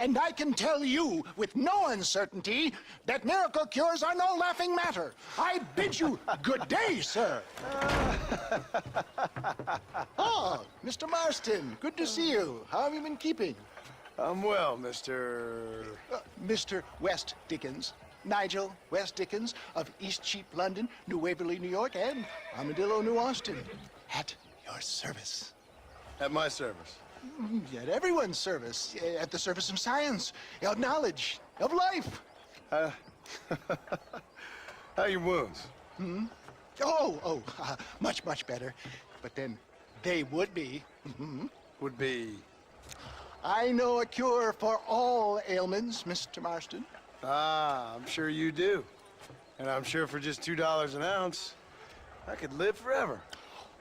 And I can tell you with no uncertainty that miracle cures are no laughing matter. I bid you good day, sir. Oh, Mr. Marston, good to see you. How have you been keeping? I'm well, Mr. Mr. West Dickens. Nigel West Dickens of Eastcheap, London, New Waverly, New York, and Armadillo, New Austin. At your service. At my service. At everyone's service. At the service of science, of knowledge, of life. How are your wounds? Much, much better. But then they would be. Would be... I know a cure for all ailments, Mr. Marston. Ah, I'm sure you do. And I'm sure for just $2 an ounce, I could live forever.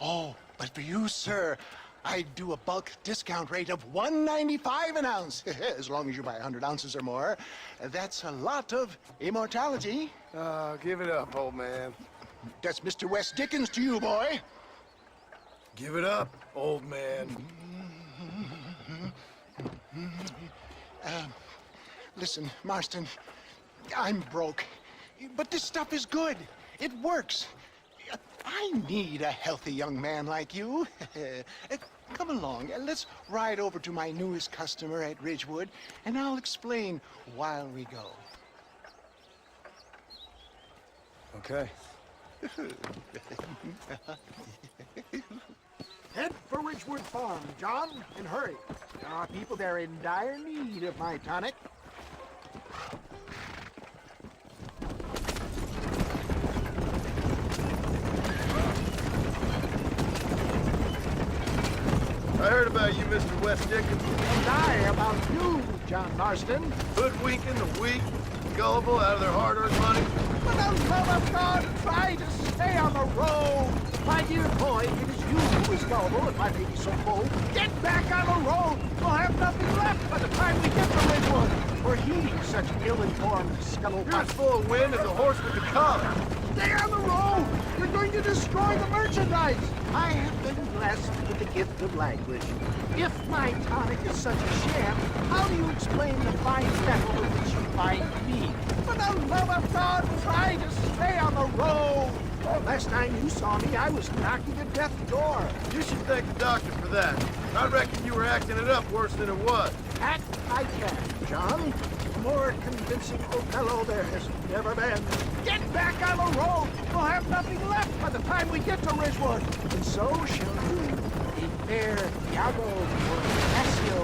Oh, but for you, sir, I'd do a bulk discount rate of $1.95 an ounce, as long as you buy 100 ounces or more. That's a lot of immortality. Give it up, old man. That's Mr. West Dickens to you, boy. Give it up, old man. Listen, Marston, I'm broke, but this stuff is good. It works. I need a healthy young man like you. Come along, let's ride over to my newest customer at Ridgewood, and I'll explain while we go. Okay. Head for Ridgewood Farm, John, and hurry. There are people there in dire need of my tonic. I heard about you, Mr. West Dickens. And I about you, John Marston. Hoodwinking the weak, gullible out of their hard-earned money. For the love of God, try to stay on the road. My dear boy, it is you who is gullible, if I may be so bold. Get back on the road. We'll have nothing left by the time we get to Ridgewood. For heeding such ill-informed You're scuttlebutt. as full of wind as a horse with a collar. Stay on the road! You're going to destroy the merchandise! I have been blessed with the gift of language. If my tonic is such a sham, how do you explain the fine metal in which you find me? For the love of God, try to stay on the road! Last time you saw me, I was knocking at death's door. You should thank the doctor for that. I reckon you were acting it up worse than it was. Act I can, John. More convincing Othello there has never been. Get back on the road! We'll have nothing left by the time we get to Ridgewood. And so shall you, a fair Iago or Cassio.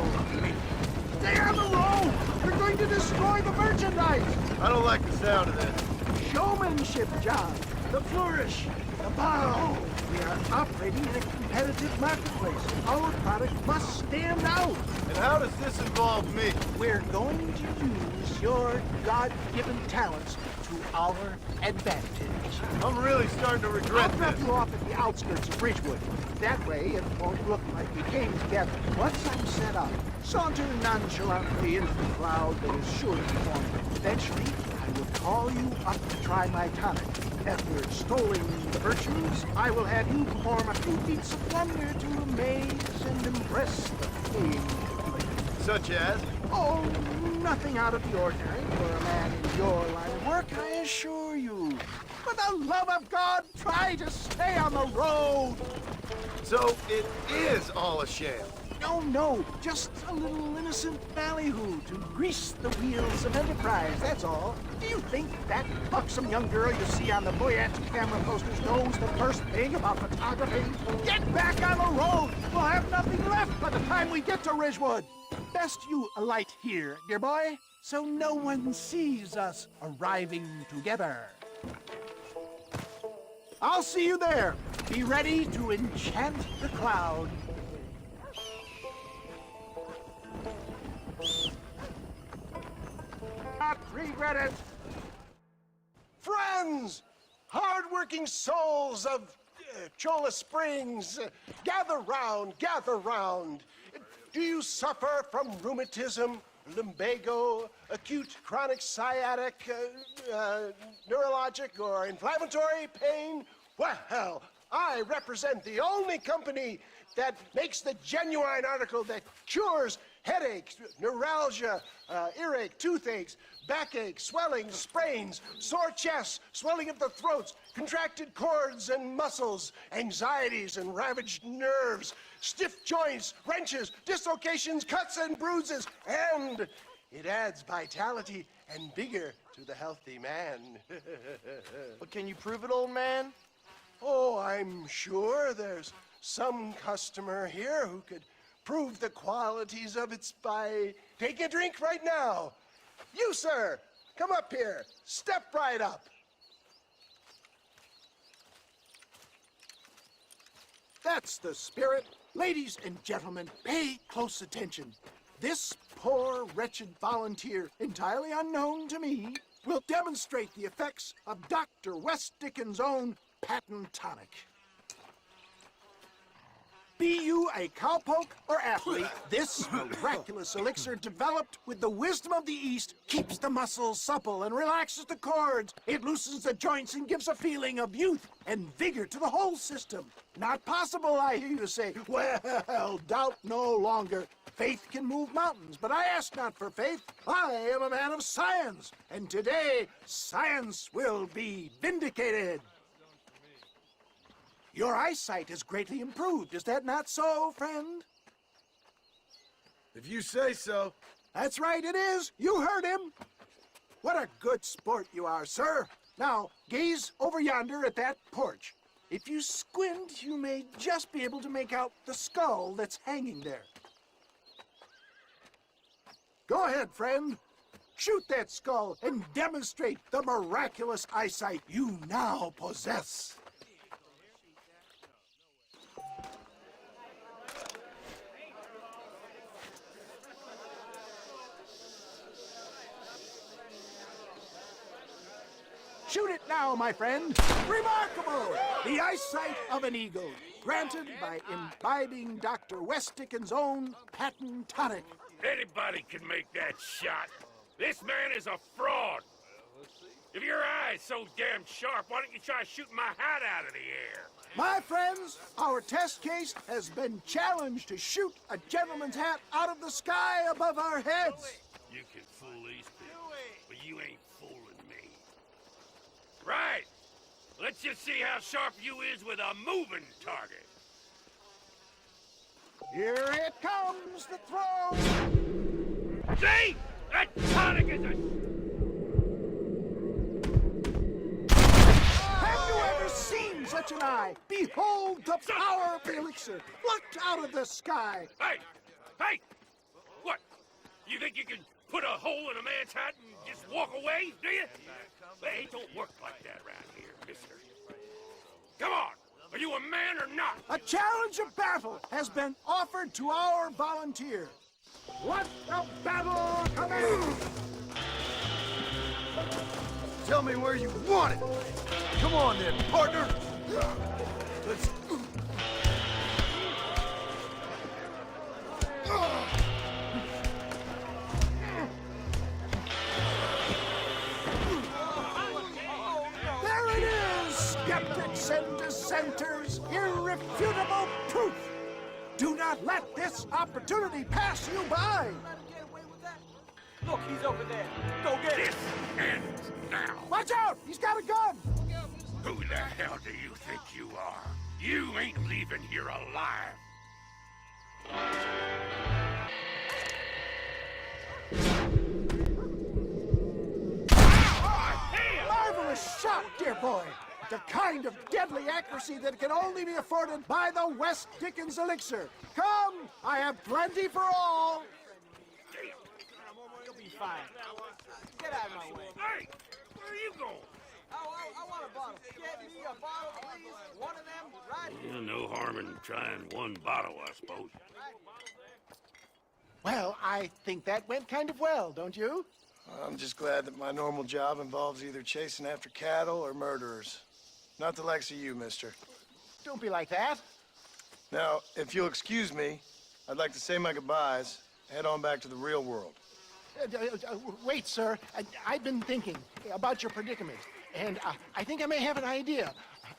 Stay on the road! You're going to destroy the merchandise! I don't like the sound of this. Showmanship, John. The flourish. The bow. We are operating in a competitive marketplace. Our product must stand out. And how does this involve me? We're going to use your God-given talents to our advantage. I'm really starting to regret I'll drop this. you off at the outskirts of Ridgewood. That way, it won't look like we came together. Once I'm set up, saunter nonchalantly into the cloud that is sure to be forming. Eventually, I will call you up to try my tonic. After extolling the virtues, I will have you perform a few feats of wonder to amaze and impress the paying public. Such as? Oh, nothing out of the ordinary for a man in your line of work, I assure you. For the love of God, try to stay on the road. So it is all a sham. No, just a little innocent ballyhoo to grease the wheels of enterprise, that's all. Do you think that buxom young girl you see on the Voyage camera posters knows the first thing about photography? Get back on the road! We'll have nothing left by the time we get to Ridgewood. Best you alight here, dear boy, so no one sees us arriving together. I'll see you there. Be ready to enchant the cloud. Not regret it. Friends, hard-working souls of Cholla Springs, gather round, gather round. Do you suffer from rheumatism, lumbago, acute chronic sciatic, neurologic, or inflammatory pain? Well, I represent the only company that makes the genuine article that cures headaches, neuralgia, earache, toothaches, backache, swelling, sprains, sore chests, swelling of the throats, contracted cords and muscles, anxieties and ravaged nerves, stiff joints, wrenches, dislocations, cuts and bruises, and it adds vitality and vigor to the healthy man. But can you prove it, old man? Oh, I'm sure there's some customer here who could prove the qualities of it by taking a drink right now. You, sir, come up here. Step right up. That's the spirit. Ladies and gentlemen, pay close attention. This poor, wretched volunteer, entirely unknown to me, will demonstrate the effects of Dr. West Dickens' own patent tonic. Be you a cowpoke or athlete, this miraculous elixir developed with the wisdom of the East keeps the muscles supple and relaxes the cords. It loosens the joints and gives a feeling of youth and vigor to the whole system. Not possible, I hear you say. Well, doubt no longer. Faith can move mountains, but I ask not for faith. I am a man of science, and today science will be vindicated. Your eyesight has greatly improved. Is that not so, friend? If you say so. That's right, it is. You heard him. What a good sport you are, sir. Now, gaze over yonder at that porch. If you squint, you may just be able to make out the skull that's hanging there. Go ahead, friend. Shoot that skull and demonstrate the miraculous eyesight you now possess. Shoot it now, my friend. Remarkable! The eyesight of an eagle, granted by imbibing Dr. West Dickens' own patent tonic. Anybody can make that shot. This man is a fraud. If your eye's so damn sharp, why don't you try shooting my hat out of the air? My friends, our test case has been challenged to shoot a gentleman's hat out of the sky above our heads. You can fool these people, but you ain't fooling me. Right. Let's just see how sharp you is with a moving target. Here it comes, the throw. See? That tonic is a... Have you ever seen such an eye? Behold the power of the elixir, plucked out of the sky. Hey! Hey! What? You think you can put a hole in a man's hat and just walk away, do you? It don't work like that around here, mister. Come on! Are you a man or not? A challenge of battle has been offered to our volunteer. Let the battle commence! Tell me where you want it. Come on then, partner. Let's... There it is, skeptics and dissenters, irrefutable proof. Do not let this opportunity pass you by. Look, he's over there. Go get him. This ends now. Watch out, he's got a gun. Who the hell do you think you are? You ain't leaving here alive. Marvelous shot, dear boy. The kind of deadly accuracy that can only be afforded by the West Dickens elixir. Come, I have plenty for all. You'll be fine. Get out of my way. Hey, where are you going? I want a bottle. Get me a bottle, please. One of them, right here. No harm in trying one bottle, I suppose. Well, I think that went kind of well, don't you? I'm just glad that my normal job involves either chasing after cattle or murderers. Not the likes of you, mister. Don't be like that. Now, if you'll excuse me, I'd like to say my goodbyes, head on back to the real world. Wait, sir. I've been thinking about your predicament, and I think I may have an idea.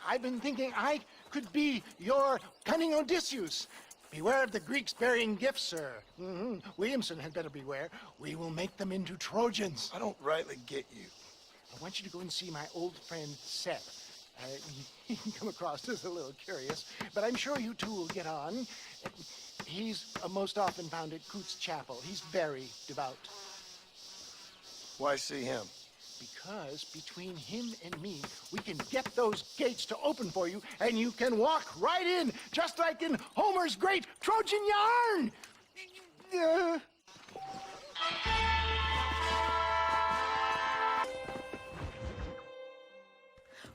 I've been thinking I could be your cunning Odysseus. Beware of the Greeks bearing gifts, sir. Williamson had better beware. We will make them into Trojans. I don't rightly get you. I want you to go and see my old friend Seth. He can come across as a little curious, but I'm sure you two will get on. He's most often found at Coots Chapel. He's very devout. Why see him? Because between him and me, we can get those gates to open for you, and you can walk right in, just like in Homer's great Trojan yarn!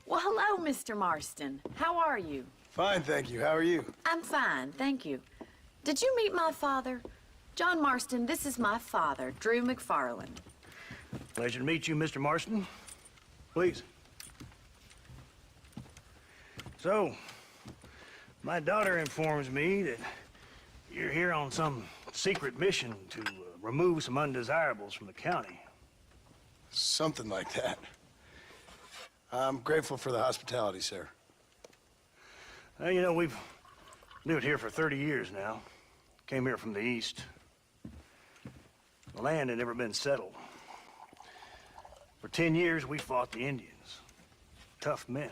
Well, hello, Mr. Marston. How are you? Fine, thank you. How are you? I'm fine, thank you. Did you meet my father? John Marston, this is my father, Drew McFarland. Pleasure to meet you, Mr. Marston. Please. So, my daughter informs me that you're here on some secret mission to remove some undesirables from the county. Something like that. I'm grateful for the hospitality, sir. Well, you know, we've lived here for 30 years now. Came here from the east. The land had never been settled. For 10 years, we fought the Indians. Tough men.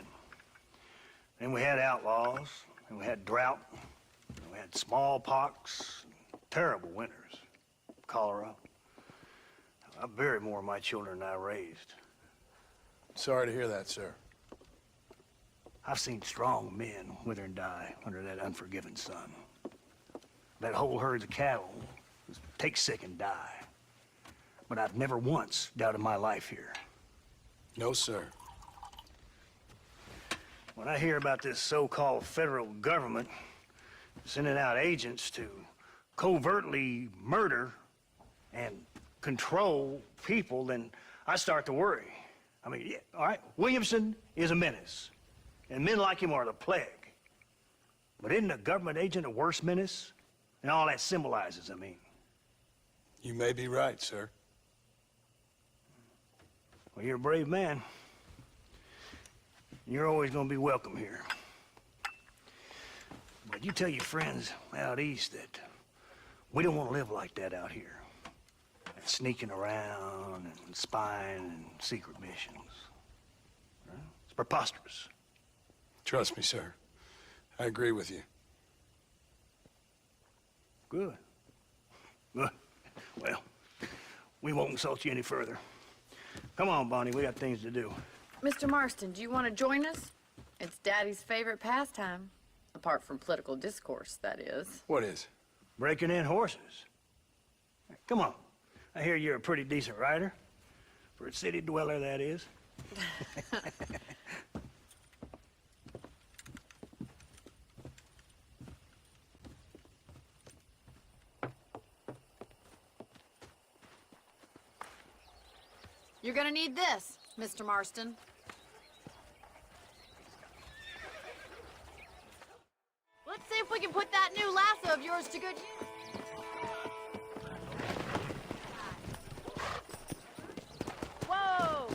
Then we had outlaws, and we had drought, and we had smallpox, terrible winters, cholera. I buried more of my children than I raised. Sorry to hear that, sir. I've seen strong men wither and die under that unforgiving sun. That whole herds of cattle take sick and die. But I've never once doubted my life here. No, sir. When I hear about this so-called federal government sending out agents to covertly murder and control people, then I start to worry. I mean, yeah, all right, Williamson is a menace, and men like him are the plague. But isn't a government agent a worse menace? And all that symbolizes, I mean. You may be right, sir. Well, you're a brave man. You're always gonna be welcome here. But you tell your friends out east that we don't want to live like that out here. Sneaking around and spying and secret missions. Right? It's preposterous. Trust me, sir. I agree with you. Good. Good. Well, we won't insult you any further. Come on, Bonnie, we got things to do. Mr. Marston, do you want to join us? It's Daddy's favorite pastime. Apart from political discourse, that is. What is? Breaking in horses. Come on. I hear you're a pretty decent rider. For a city dweller, that is. You're gonna need this, Mr. Marston. Let's see if we can put that new lasso of yours to good use. Whoa!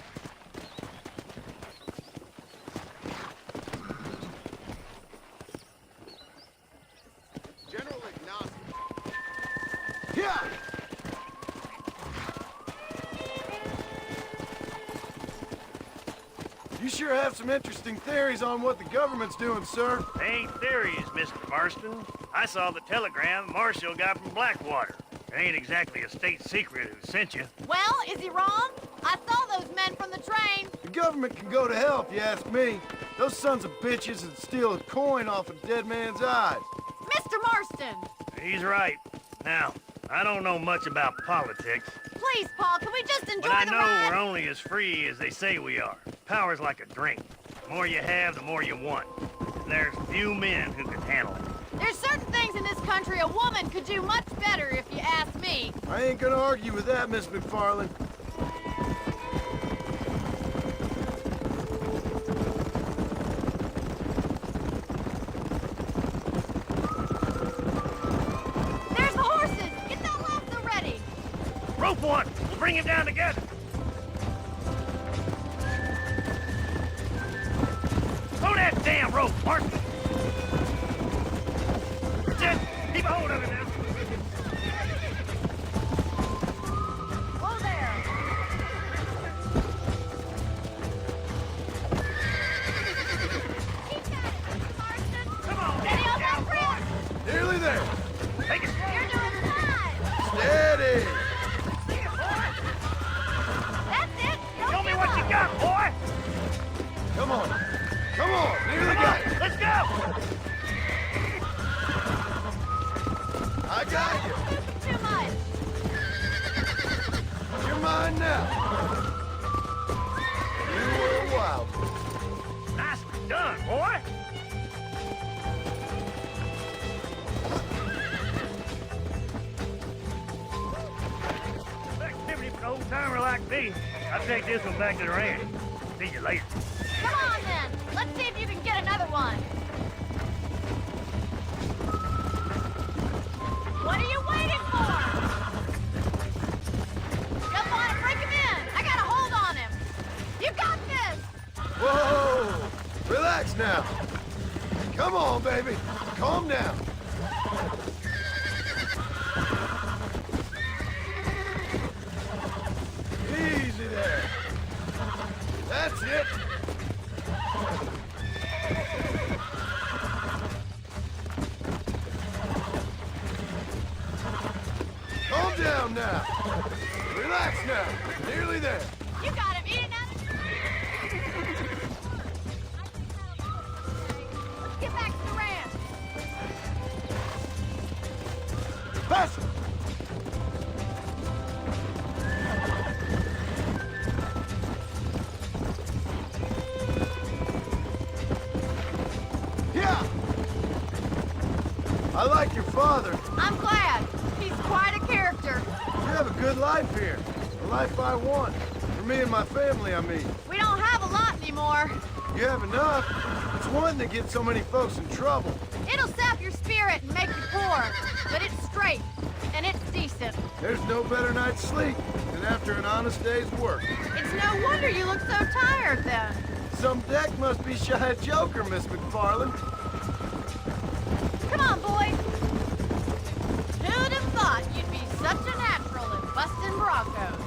General agnostic. Yeah! You sure have some interesting theories on what the government's doing, sir. They ain't theories, Mr. Marston. I saw the telegram Marshall got from Blackwater. It ain't exactly a state secret who sent you. Well, is he wrong? I saw those men from the train. The government can go to hell if you ask me. Those sons of bitches would steal a coin off a dead man's eyes. Mr. Marston! He's right. Now, I don't know much about politics, Please, Paul, can we just enjoy but I the know ride? we're only as free as they say we are. Power's like a drink. The more you have, the more you want. And there's few men who can handle it. There's certain things in this country a woman could do much better, if you ask me. I ain't gonna argue with that, Miss McFarland. There's the horses! Get that lasso ready! Rope one! We'll bring him down together! Throw that damn rope, Martin! That's it! Keep a Come on. Come on. Nearly got it. Let's go! I got you. Too much. You're mine now. You were a wild one. Nicely done, boy. Activity for an old-timer like me. I'll take this one back to the ranch. See you later. Come on, then. Let's see if you can get another one. What are you waiting for? Jump on and break him in. I got a hold on him. You got this. Whoa! Relax now. Come on, baby. Calm down. Easy there. That's it. Calm down now. Relax now. Nearly there. You got him. Eat another. Let's get back to the ranch. Pass it. Yeah. I like your father. I'm glad. He's quite a character. You have a good life here. The life I want. For me and my family, I mean. We don't have a lot anymore. You have enough. It's one that gets so many folks in trouble. It'll sap your spirit and make you poor, but it's straight and it's decent. There's no better night's sleep than after an honest day's work. It's no wonder you look so tired then. Some deck must be shy of Joker, Miss McFarland. Come on, boys. Who'd have thought you'd be such a natural at busting broncos?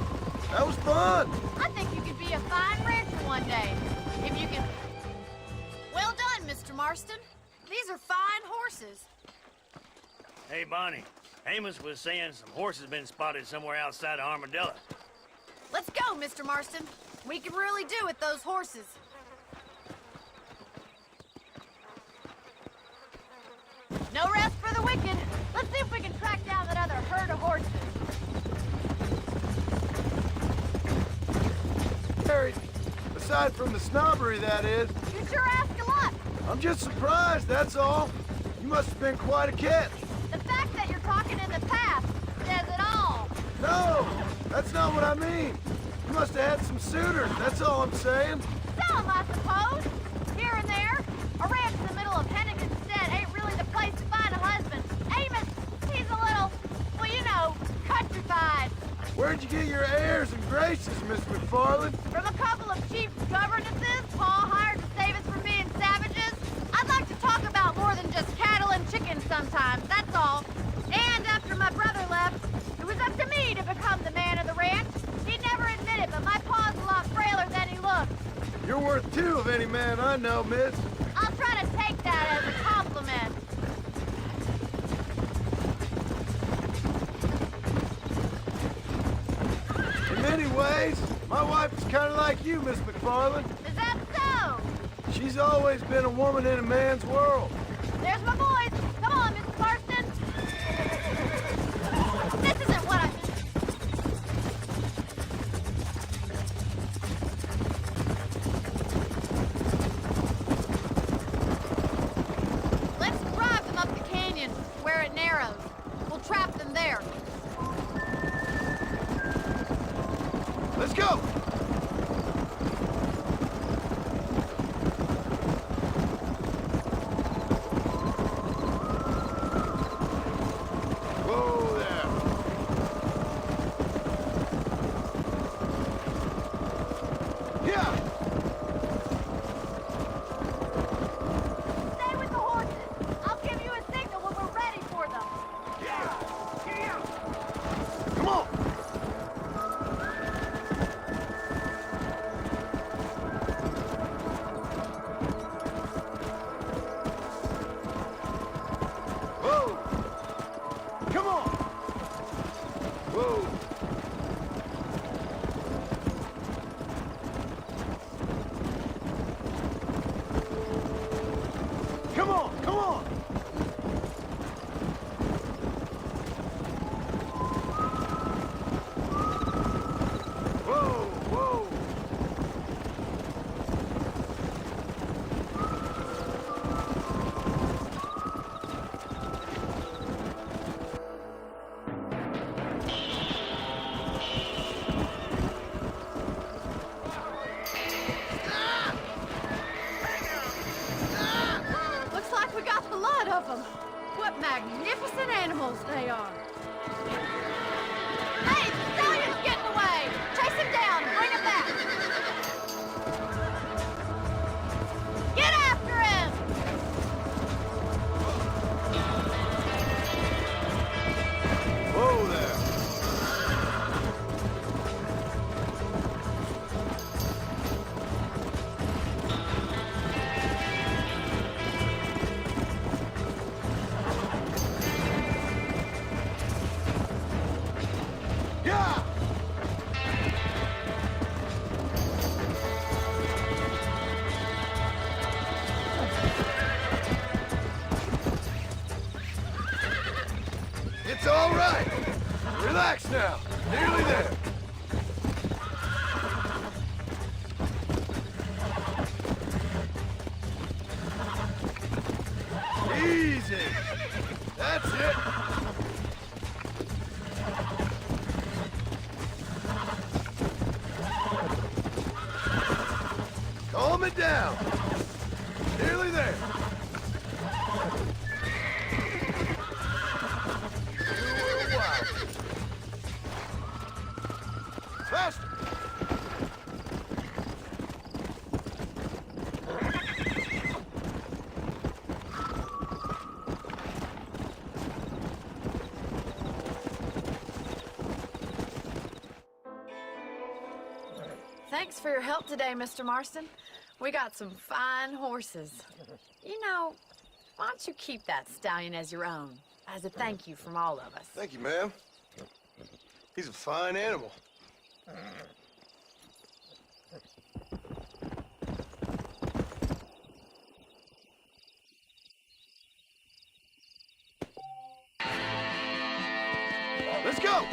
That was fun. I think you could be a fine rancher one day, if you can. Well done, Mr. Marston. These are fine horses. Hey, Bonnie. Amos was saying some horses been spotted somewhere outside of Armadillo. Let's go, Mr. Marston. We can really do with those horses. No rest for the wicked. Let's see if we can track down that other herd of horses. Harry, aside from the snobbery, that is, You sure ask a lot. I'm just surprised, that's all. You must have been quite a catch. The fact that you're talking in the past says it all. No, that's not what I mean. You must have had some suitors, that's all I'm saying. Some, I suppose. Here and there. A ranch in the middle of Hennigan's Stead ain't really the place to find a husband. Amos, he's a little, well, you know, countrified. Where'd you get your airs and graces, Miss McFarland? From a couple of chief governesses Paul hired to save us from being savages. I'd like to talk about more than just cattle and chickens sometimes, that's all. And after my brother left, it was up to me to become the man of the ranch. He'd never admit it, but my paw's a lot frailer than he looks. You're worth two of any man I know, miss. I'll try to take that as a compliment. In many ways, my wife is kind of like you, Miss McFarland. Is that so? She's always been a woman in a man's world. There's my boys. Come on, Mrs. Marston. This isn't what I... Let's drive them up the canyon, where it narrows. We'll trap them there. Let's go! Come on, come on! Whoa, whoa! Looks like we got the lot of them. What magnificent animals they are. Hey, the stallion's getting away. Chase him down and bring him back. Get after him! Whoa there! Yeah! It's all right. Relax now. Nearly there. Easy. That's it. Calm it down. Nearly there. Faster! Thanks for your help today, Mr. Marston. We got some fine horses. You know, why don't you keep that stallion as your own, as a thank you from all of us? Thank you, ma'am. He's a fine animal. Let's go!